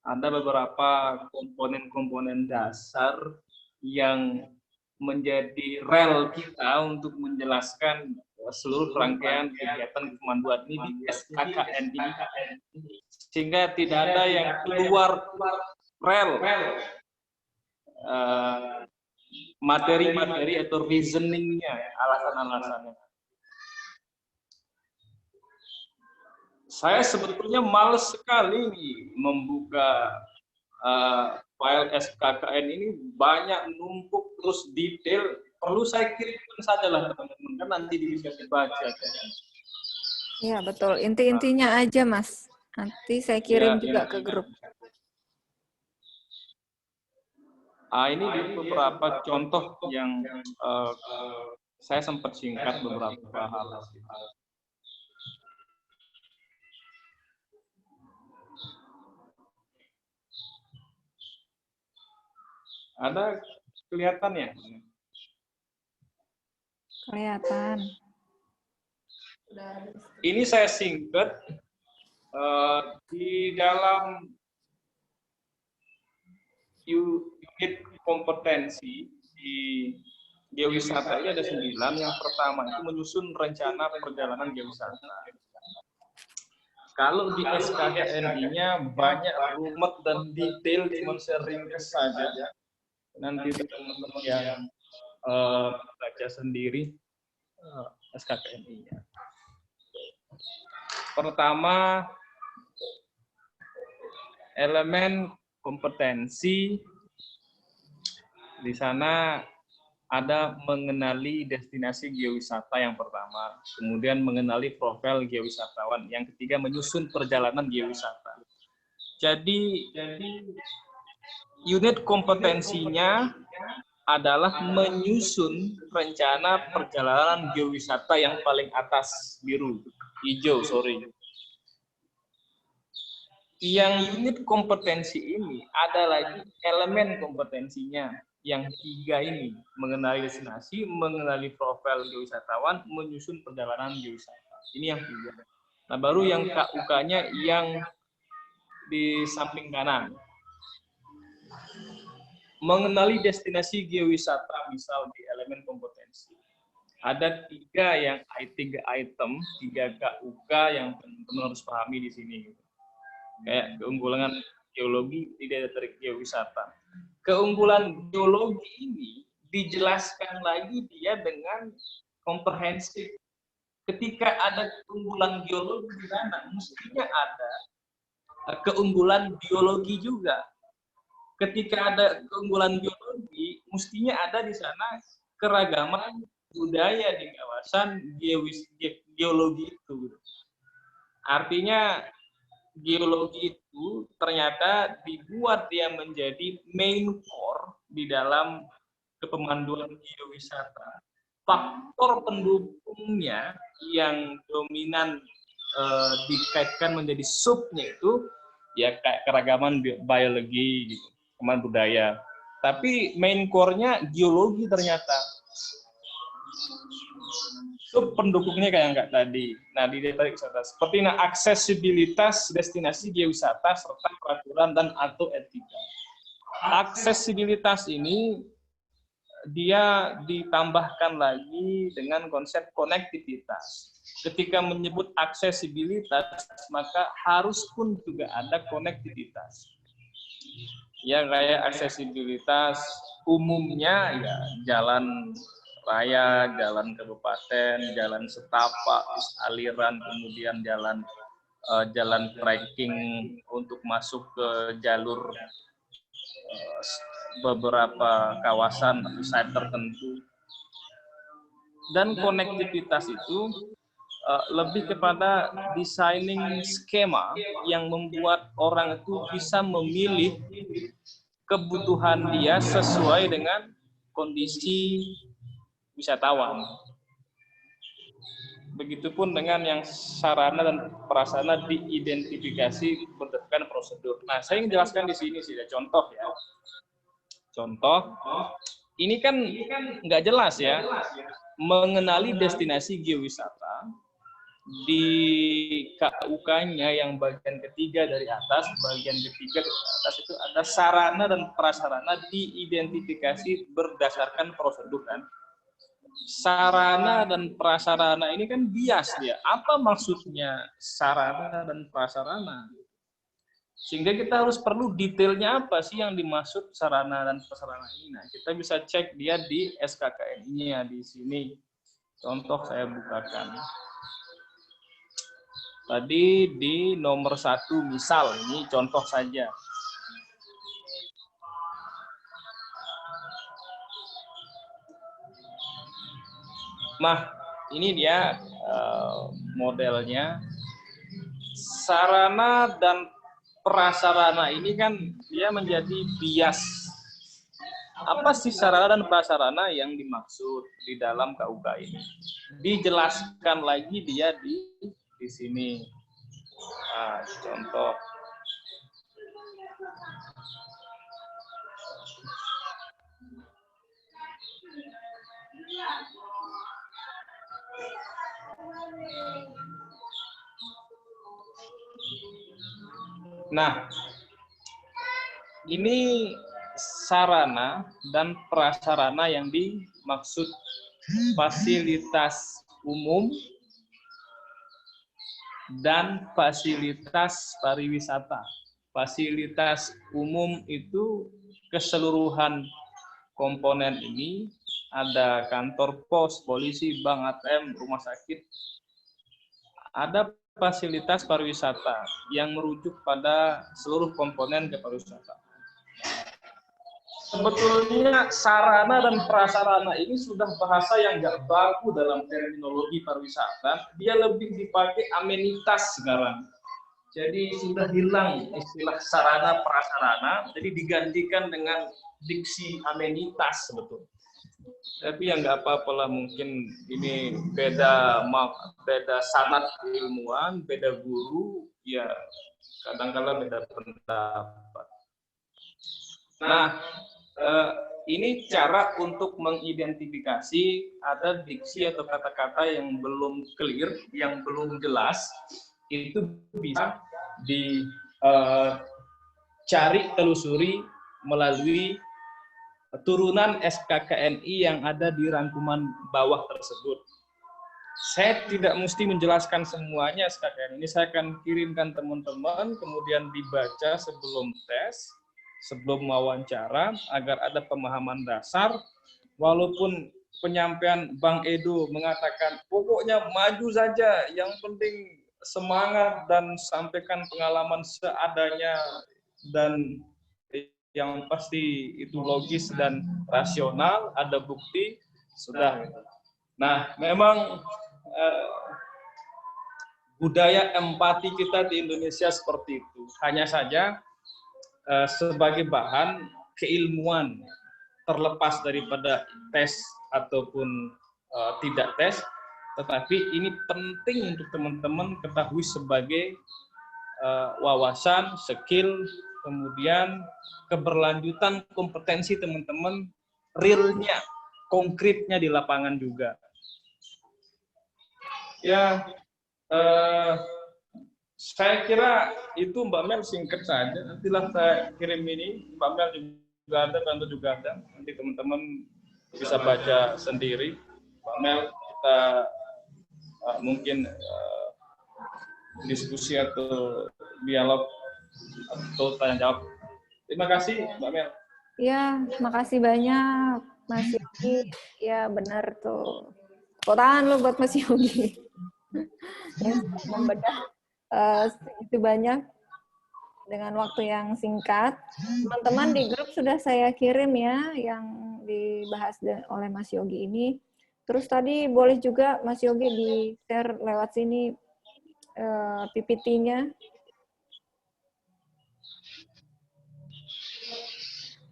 ada beberapa komponen-komponen dasar yang menjadi rel kita untuk menjelaskan seluruh rangkaian kegiatan kemanduan ini di SKKNI, sehingga tidak ada yang keluar rel materi-materi atau reasoningnya, alasan-alasannya. Saya sebetulnya males sekali nih membuka file SKKN ini, banyak numpuk terus detail. Perlu saya kirimkan saja lah teman-teman, kan nanti bisa dibaca. Iya betul, inti-intinya aja Mas. Nanti saya kirim juga ke grup. Ini beberapa contoh yang saya sempat singkat beberapa hal. Ada kelihatan ya? Kelihatan. Ini saya singkat di dalam unit kompetensi di geowisata ini ada 9. Yang pertama itu menyusun rencana perjalanan geowisata. Kalau di SKKNI-nya banyak rumet dan detail, cuma saya ringkas saja. Nanti teman-teman yang baca sendiri SKKNI-nya. Pertama, elemen kompetensi. Di sana ada mengenali destinasi geowisata yang pertama, kemudian mengenali profil geowisatawan, yang ketiga menyusun perjalanan geowisata. Jadi unit kompetensinya adalah menyusun rencana perjalanan geowisata yang paling atas, hijau. Yang unit kompetensi ini ada lagi elemen kompetensinya yang 3 ini, mengenali destinasi, mengenali profil geowisatawan, menyusun perjalanan geowisata. Ini yang 3. Nah, baru yang KUK-nya yang di samping kanan. Mengenali destinasi geowisata, misal di elemen kompetensi. Ada 3 item, 3 KUK yang teman-teman harus pahami di sini. Kayak keunggulan geologi, tidak dari geowisata. Keunggulan geologi ini dijelaskan lagi dia dengan komprehensif. Ketika ada keunggulan geologi di sana, mestinya ada keunggulan biologi juga. Ketika ada keunggulan biologi, mestinya ada di sana keragaman budaya di kawasan geologi itu. Artinya geologi itu ternyata dibuat dia menjadi main core di dalam kepemanduan geowisata. Faktor pendukungnya yang dominan dikaitkan menjadi subnya itu ya kayak keragaman biologi, gitu, keragaman budaya. Tapi main core-nya geologi ternyata. Sub pendukungnya kayak enggak tadi. Nah, di data wisata seperti aksesibilitas destinasi geowisata serta peraturan dan atau etika. Aksesibilitas ini dia ditambahkan lagi dengan konsep konektivitas. Ketika menyebut aksesibilitas, maka harus pun juga ada konektivitas. Ya, kayak aksesibilitas umumnya ya jalan raya, jalan kabupaten, jalan setapak, aliran, kemudian jalan trekking untuk masuk ke jalur beberapa kawasan atau site tertentu. Dan konektivitas itu lebih kepada designing skema yang membuat orang itu bisa memilih kebutuhan dia sesuai dengan kondisi wisatawan. Begitupun dengan yang sarana dan prasarana diidentifikasi berdasarkan prosedur. Nah, saya ingin jelaskan di sini sih, contoh ya. Contoh, ini kan nggak jelas ya, mengenali destinasi geowisata di KUK-nya yang bagian ketiga dari atas, bagian ketiga dari atas itu ada sarana dan prasarana diidentifikasi berdasarkan prosedur kan. Sarana dan prasarana ini kan bias dia. Apa maksudnya sarana dan prasarana? Sehingga kita harus perlu detailnya apa sih yang dimaksud sarana dan prasarana ini. Nah, kita bisa cek dia di SKKNI-nya di sini. Contoh saya bukakan. Tadi di nomor 1 misal, ini contoh saja. Nah, ini dia modelnya. Sarana dan prasarana ini kan dia menjadi bias. Apa sih sarana dan prasarana yang dimaksud di dalam KUK ini? Dijelaskan lagi dia di sini. Nah, contoh. Nah, ini sarana dan prasarana yang dimaksud fasilitas umum dan fasilitas pariwisata. Fasilitas umum itu keseluruhan komponen ini, ada kantor pos, polisi, bank, ATM, rumah sakit. Ada fasilitas pariwisata yang merujuk pada seluruh komponen kepariwisataan. Sebetulnya sarana dan prasarana ini sudah bahasa yang nggak baku dalam terminologi pariwisata. Dia lebih dipakai amenitas sekarang. Jadi sudah hilang istilah sarana prasarana, jadi digantikan dengan diksi amenitas sebetulnya. Tapi ya nggak apa-apalah, mungkin ini beda sanad keilmuan, beda guru, ya kadang-kadang beda pendapat. Nah, ini cara untuk mengidentifikasi ada diksi atau kata-kata yang belum clear, yang belum jelas, itu bisa dicari, telusuri melalui turunan SKKNI yang ada di rangkuman bawah tersebut. Saya tidak mesti menjelaskan semuanya SKKNI ini, saya akan kirimkan teman-teman, kemudian dibaca sebelum tes, sebelum wawancara, agar ada pemahaman dasar. Walaupun penyampaian Bang Edo mengatakan, pokoknya maju saja, yang penting semangat dan sampaikan pengalaman seadanya, dan yang pasti itu logis dan rasional, ada bukti, sudah. Nah, memang budaya empati kita di Indonesia seperti itu. Hanya saja sebagai bahan keilmuan, terlepas daripada tes ataupun tidak tes, tetapi ini penting untuk teman-teman ketahui sebagai wawasan, skill, kemudian keberlanjutan kompetensi teman-teman, realnya, konkretnya di lapangan juga. Ya, saya kira itu Mbak Mel singkat saja. Nantilah saya kirim ini, Mbak Mel juga ada, Tante juga ada. Nanti teman-teman bisa baca sendiri. Mbak Mel, kita mungkin diskusi atau dialog atau tanya jawab. Terima kasih Mbak Mel. Ya, makasih banyak Mas Yogi. Ya, benar tuh. Tepuk tangan lo buat Mas Yogi. Yang membedah segitu banyak dengan waktu yang singkat. Teman-teman di grup sudah saya kirim ya, yang dibahas oleh Mas Yogi ini. Terus tadi boleh juga Mas Yogi di-share lewat sini PPT-nya.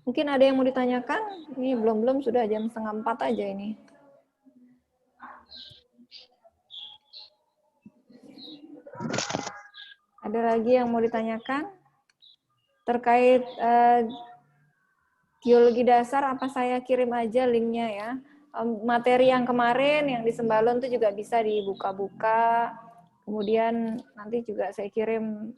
Mungkin ada yang mau ditanyakan? Ini belum sudah jam 3:30 aja ini. Ada lagi yang mau ditanyakan? Terkait geologi dasar, apa saya kirim aja linknya ya. Materi yang kemarin, yang di Sembalun itu juga bisa dibuka-buka. Kemudian nanti juga saya kirim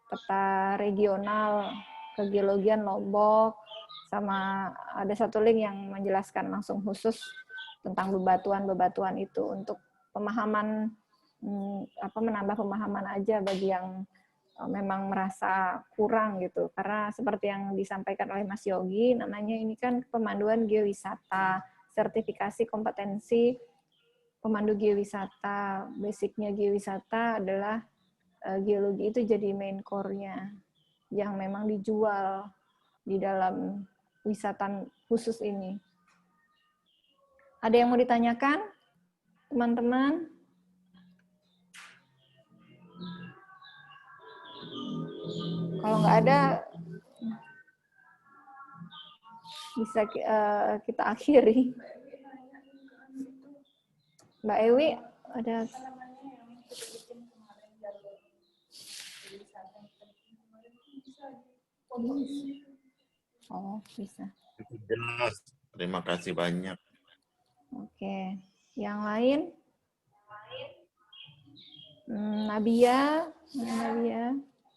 peta regional kegeologian Lombok, sama ada satu link yang menjelaskan langsung khusus tentang bebatuan-bebatuan itu untuk pemahaman, menambah pemahaman aja bagi yang memang merasa kurang gitu. Karena seperti yang disampaikan oleh Mas Yogi, namanya ini kan pemanduan geowisata, sertifikasi kompetensi pemandu geowisata. Basicnya geowisata adalah geologi itu jadi main core-nya yang memang dijual di dalam wisata khusus ini. Ada yang mau ditanyakan, teman-teman? Kalau nggak ada, bisa kita akhiri. Mbak Ewi, ada? Oh, bisa. Jelas. Terima kasih banyak. Oke. Yang lain? Nabia,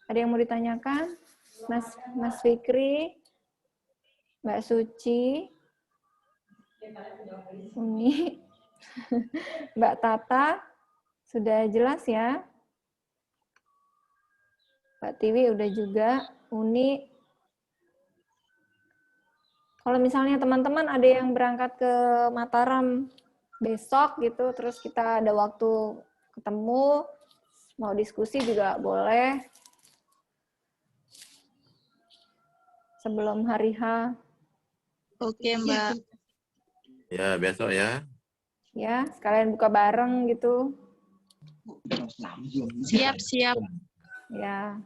ada yang mau ditanyakan? Mas Fikri, Mbak Suci, Uni, Mbak Tata, sudah jelas ya? Mbak Tiwi udah juga, Uni. Kalau misalnya teman-teman ada yang berangkat ke Mataram besok gitu, terus kita ada waktu ketemu, mau diskusi juga boleh. Sebelum hari H. Oke, Mbak. Ya, besok ya. Ya, sekalian buka bareng gitu. Siap. Ya.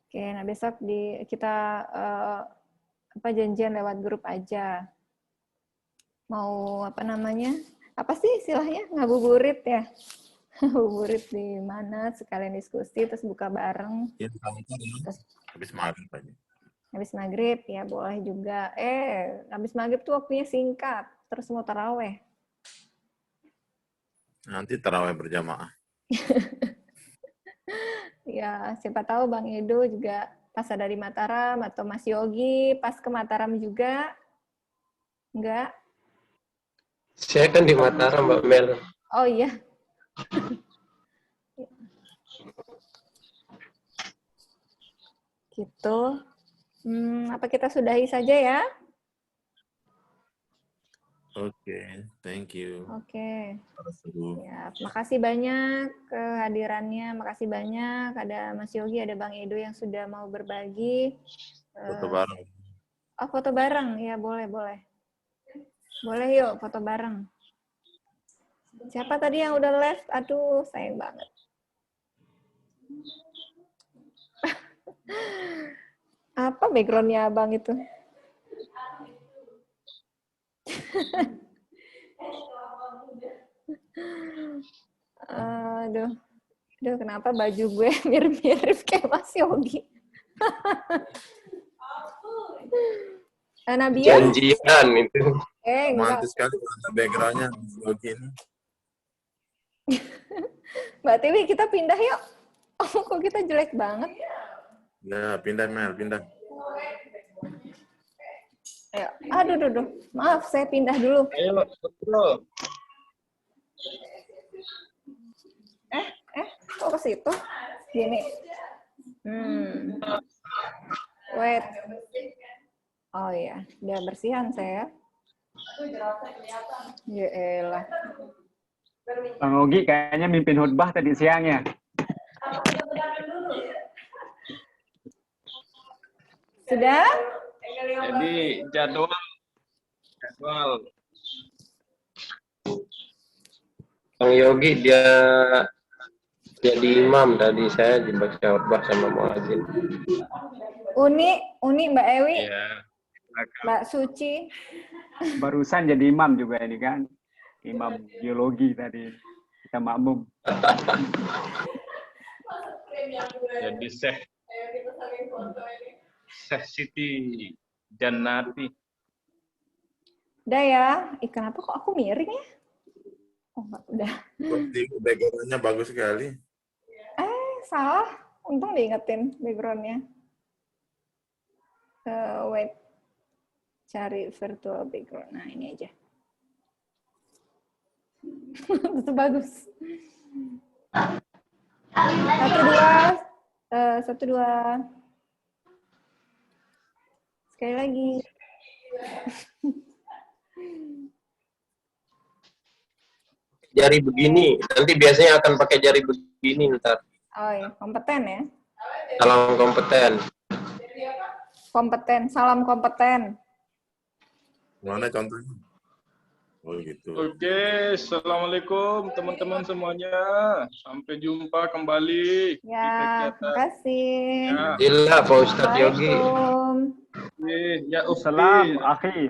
Oke, nah besok kita janjian lewat grup aja. Mau apa namanya? Apa sih istilahnya? Ngabuburit ya? Ngabuburit di mana? Sekalian diskusi terus buka bareng. Ya, terus habis maghrib aja. Habis maghrib ya boleh juga. Habis maghrib tuh waktunya singkat. Terus mau taraweh. Nanti taraweh berjamaah. Ya, siapa tahu Bang Edo juga pas ada di Mataram, atau Mas Yogi pas ke Mataram juga. Enggak? Saya kan di Mataram, Mbak Mel. Oh iya. Gitu. Apa kita sudahi saja ya? Oke, thank you. Oke. Ya, makasih banyak kehadirannya, makasih banyak. Ada Mas Yogi, ada Bang Edo yang sudah mau berbagi. Foto bareng. Oh, foto bareng. Ya, boleh. Boleh yuk, foto bareng. Siapa tadi yang udah live? Aduh, sayang banget. Apa background-nya Abang itu? Aduh, kenapa baju gue mirip-mirip kayak Mas Yogi? Nabia? Janjian itu. Romantis sekali background-nya begini. Mbak Tiwi, kita pindah yuk. Oh, kok kita jelek banget? Ya, pindah Mel, pindah. Ayo. Aduh. Maaf, saya pindah dulu. Ayo, betul. Kok ke situ? Gini. Wait. Oh iya, udah bersihan saya. Ya elah. Bang Ogi kayaknya mimpin khutbah tadi siang ya. Sudah? Jadi jadwal Bang Yogi dia jadi imam tadi, saya dibaca khotbah sama muadzin. Uni Mbak Ewi, ya. Mbak Suci. Barusan jadi imam juga ini kan. Imam biologi tadi. Kita makmum. Jadi Syekh Siti Jannati. Udah ya. Kenapa kok aku miring ya? Oh, enggak, udah. Background-nya bagus sekali. Salah. Untung diingetin background-nya. Wait. Cari virtual background. Nah, ini aja. Itu bagus. 1, 2. Sekali lagi. Jari begini, nanti biasanya akan pakai jari begini ntar. Oh iya, kompeten ya. Salam kompeten. Kompeten, salam kompeten. Mana contohnya? Oh gitu. Oke, assalamualaikum teman-teman semuanya. Sampai jumpa kembali di Ya, kegiatan. makasih. Ya. Alhamdulillah Pak Ustadz Yogi. Waalaikumsalam. Ya, Salam, akhi.